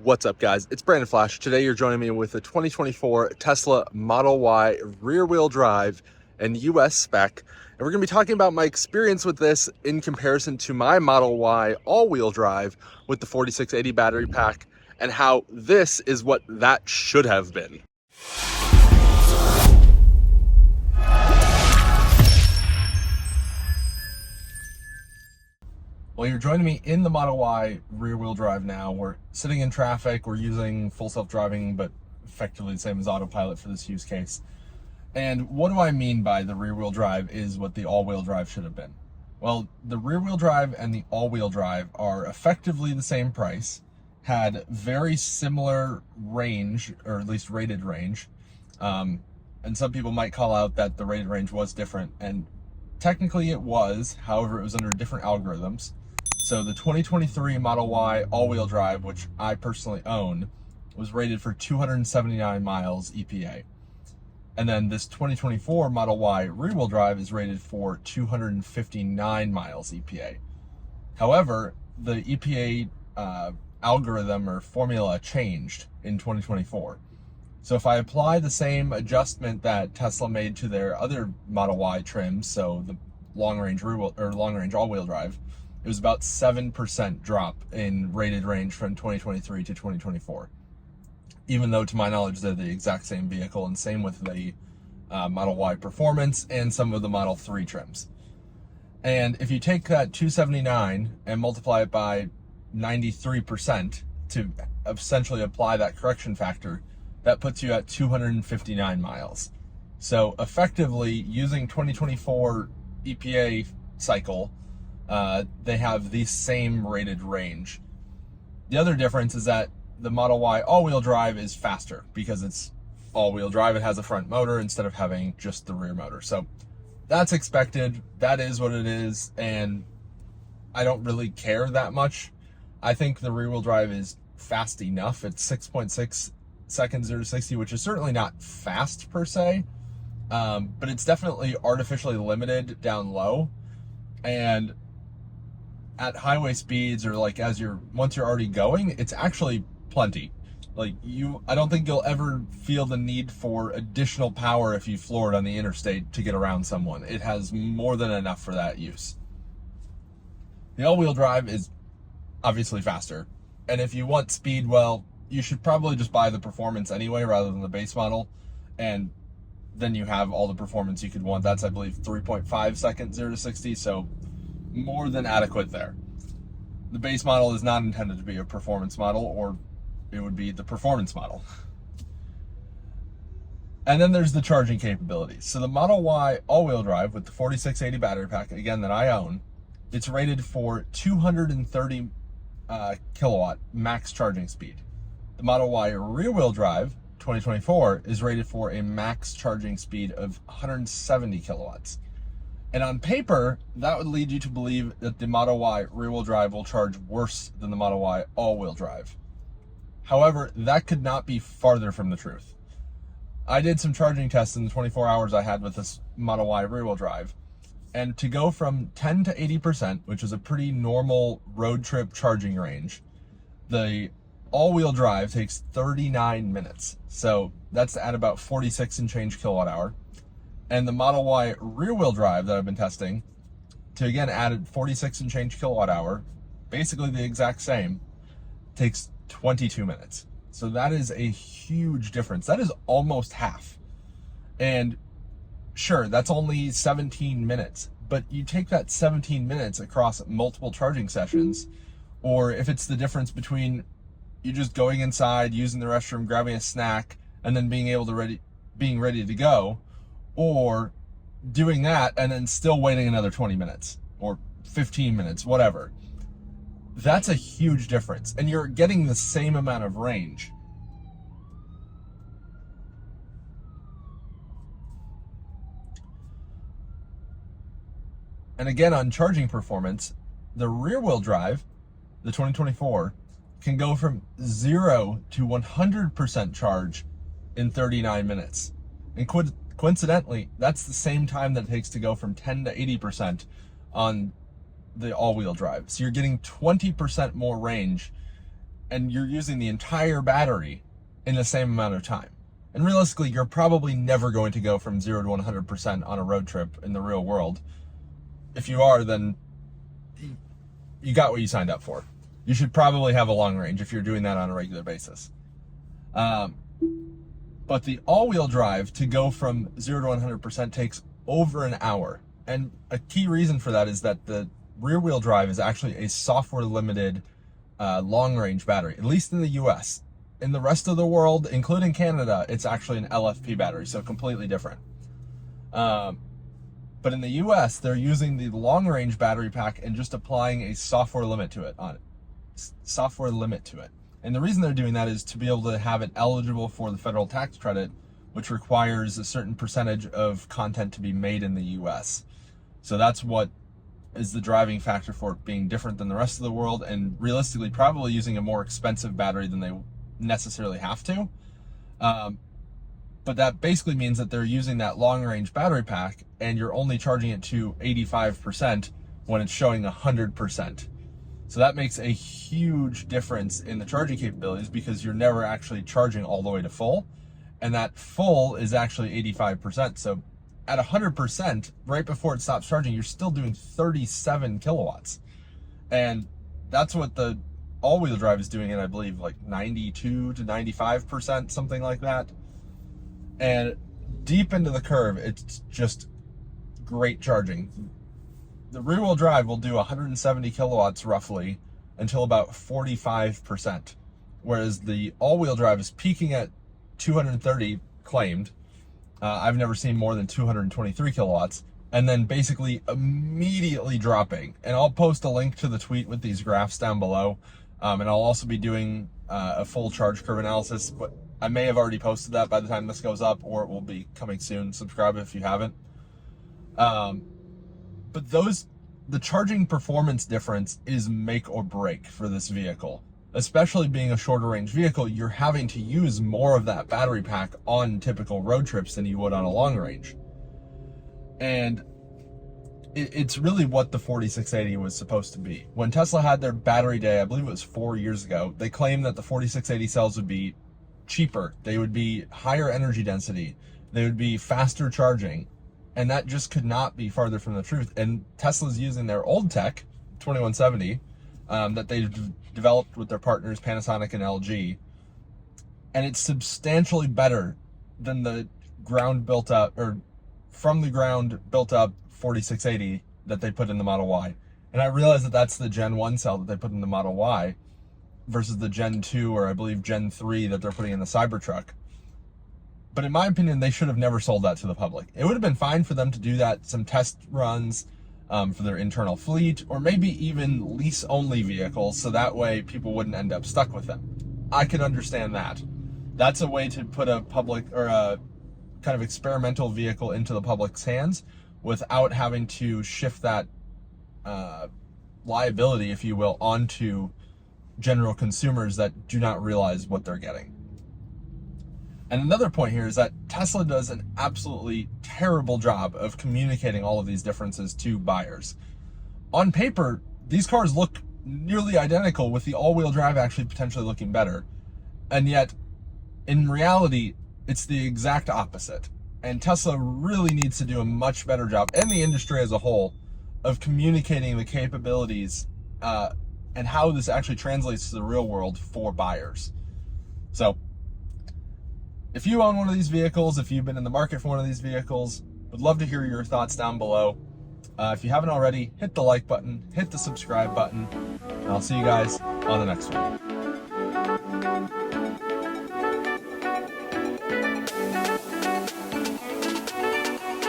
What's up, guys? It's Brandon Flash. Today you're joining me with the 2024 Tesla Model Y rear-wheel drive and US spec. And we're going to be talking about my experience with this in comparison to my Model Y all-wheel drive with the 4680 battery pack and how this is what that should have been. Well, you're joining me in the Model Y rear-wheel drive now. We're sitting in traffic. We're using full self-driving, but effectively the same as autopilot for this use case. And what do I mean by the rear-wheel drive is what the all-wheel drive should have been? Well, the rear-wheel drive and the all-wheel drive are effectively the same price, had very similar range, or at least rated range. And some people might call out that the rated range was different, and technically it was. However, it was under different algorithms. So the 2023 Model Y all-wheel drive, which I personally own, was rated for 279 miles EPA. And then this 2024 Model Y rear-wheel drive is rated for 259 miles EPA. However, the EPA algorithm or formula changed in 2024. So if I apply the same adjustment that Tesla made to their other Model Y trims, so the long-range rear-wheel or long-range all-wheel drive, it was about 7% drop in rated range from 2023 to 2024. Even though, to my knowledge, they're the exact same vehicle, and same with the Model Y Performance and some of the Model 3 trims. And if you take that 279 and multiply it by 93% to essentially apply that correction factor, that puts you at 259 miles. So effectively, using 2024 EPA cycle, they have the same rated range. The other difference is that the Model Y all-wheel drive is faster because it's all-wheel drive. It has a front motor instead of having just the rear motor. So that's expected. That is what it is, and I don't really care that much. I think the rear-wheel drive is fast enough. It's 6.6 seconds 0 to 60, which is certainly not fast per se, but it's definitely artificially limited down low. And at highway speeds, or like once you're already going, it's actually plenty. Like I don't think you'll ever feel the need for additional power if you floor it on the interstate to get around someone. It has more than enough for that use. The all-wheel drive is obviously faster, and if you want speed, well, you should probably just buy the Performance anyway rather than the base model, and then you have all the performance you could want. That's, I believe, 3.5 seconds 0 to 60, so more than adequate there. The base model is not intended to be a performance model, or it would be the performance model. And then there's the charging capabilities. So the Model Y all-wheel drive with the 4680 battery pack, again, that I own, it's rated for 230 kilowatt max charging speed. The Model Y rear-wheel drive 2024 is rated for a max charging speed of 170 kilowatts. And on paper, that would lead you to believe that the Model Y rear-wheel drive will charge worse than the Model Y all-wheel drive. However, that could not be farther from the truth. I did some charging tests in the 24 hours I had with this Model Y rear-wheel drive, and to go from 10 to 80%, which is a pretty normal road trip charging range, the all-wheel drive takes 39 minutes. So that's at about 46 and change kilowatt hour. And the Model Y rear-wheel drive that I've been testing, to again add 46 and change kilowatt hour, basically the exact same, takes 22 minutes. So that is a huge difference. That is almost half. And sure, that's only 17 minutes, but you take that 17 minutes across multiple charging sessions, or if it's the difference between you just going inside, using the restroom, grabbing a snack, and then being ready to go, or doing that and then still waiting another 20 minutes or 15 minutes, whatever. That's a huge difference, and you're getting the same amount of range. And again, on charging performance, the rear-wheel drive, the 2024, can go from 0 to 100% charge in 39 minutes. And coincidentally, that's the same time that it takes to go from 10 to 80% on the all-wheel drive. So you're getting 20% more range and you're using the entire battery in the same amount of time. And realistically, you're probably never going to go from 0 to 100% on a road trip in the real world. If you are, then you got what you signed up for. You should probably have a long range if you're doing that on a regular basis. But the all-wheel drive to go from 0 to 100% takes over an hour. And a key reason for that is that the rear-wheel drive is actually a software-limited long-range battery, at least in the US. In the rest of the world, including Canada, it's actually an LFP battery, so completely different. But in the US, they're using the long-range battery pack and just applying a software limit to it. And the reason they're doing that is to be able to have it eligible for the federal tax credit, which requires a certain percentage of content to be made in the US. So that's what is the driving factor for it being different than the rest of the world, and realistically probably using a more expensive battery than they necessarily have to. But that basically means that they're using that long-range battery pack and you're only charging it to 85% when it's showing 100%. So that makes a huge difference in the charging capabilities because you're never actually charging all the way to full. And that full is actually 85%. So at 100%, right before it stops charging, you're still doing 37 kilowatts. And that's what the all-wheel drive is doing in, I believe, like 92 to 95%, something like that. And deep into the curve, it's just great charging. The rear-wheel drive will do 170 kilowatts roughly until about 45%, whereas the all-wheel drive is peaking at 230 claimed. I've never seen more than 223 kilowatts, and then basically immediately dropping. And I'll post a link to the tweet with these graphs down below, and I'll also be doing a full charge curve analysis, but I may have already posted that by the time this goes up, or it will be coming soon. Subscribe if you haven't. But the charging performance difference is make or break for this vehicle. Especially being a shorter range vehicle, you're having to use more of that battery pack on typical road trips than you would on a long range. And it's really what the 4680 was supposed to be. When Tesla had their battery day, I believe it was 4 years ago, they claimed that the 4680 cells would be cheaper, they would be higher energy density, they would be faster charging, and that just could not be farther from the truth. And Tesla's using their old tech, 2170, that they developed with their partners Panasonic and LG, and it's substantially better than the ground built up, or from the ground built up 4680 that they put in the Model Y. And I realize that that's the Gen 1 cell that they put in the Model Y versus the Gen 2 or I believe Gen 3 that they're putting in the Cybertruck. But in my opinion, they should have never sold that to the public. It would have been fine for them to do that, some test runs for their internal fleet, or maybe even lease-only vehicles, so that way people wouldn't end up stuck with them. I could understand that. That's a way to put a public or a kind of experimental vehicle into the public's hands without having to shift that liability, if you will, onto general consumers that do not realize what they're getting. And another point here is that Tesla does an absolutely terrible job of communicating all of these differences to buyers. On paper, these cars look nearly identical, with the all-wheel drive actually potentially looking better. And yet, in reality, it's the exact opposite. And Tesla really needs to do a much better job, and the industry as a whole, of communicating the capabilities and how this actually translates to the real world for buyers. So, if you own one of these vehicles, if you've been in the market for one of these vehicles, would love to hear your thoughts down below. If you haven't already, hit the like button, hit the subscribe button, and I'll see you guys on the next one.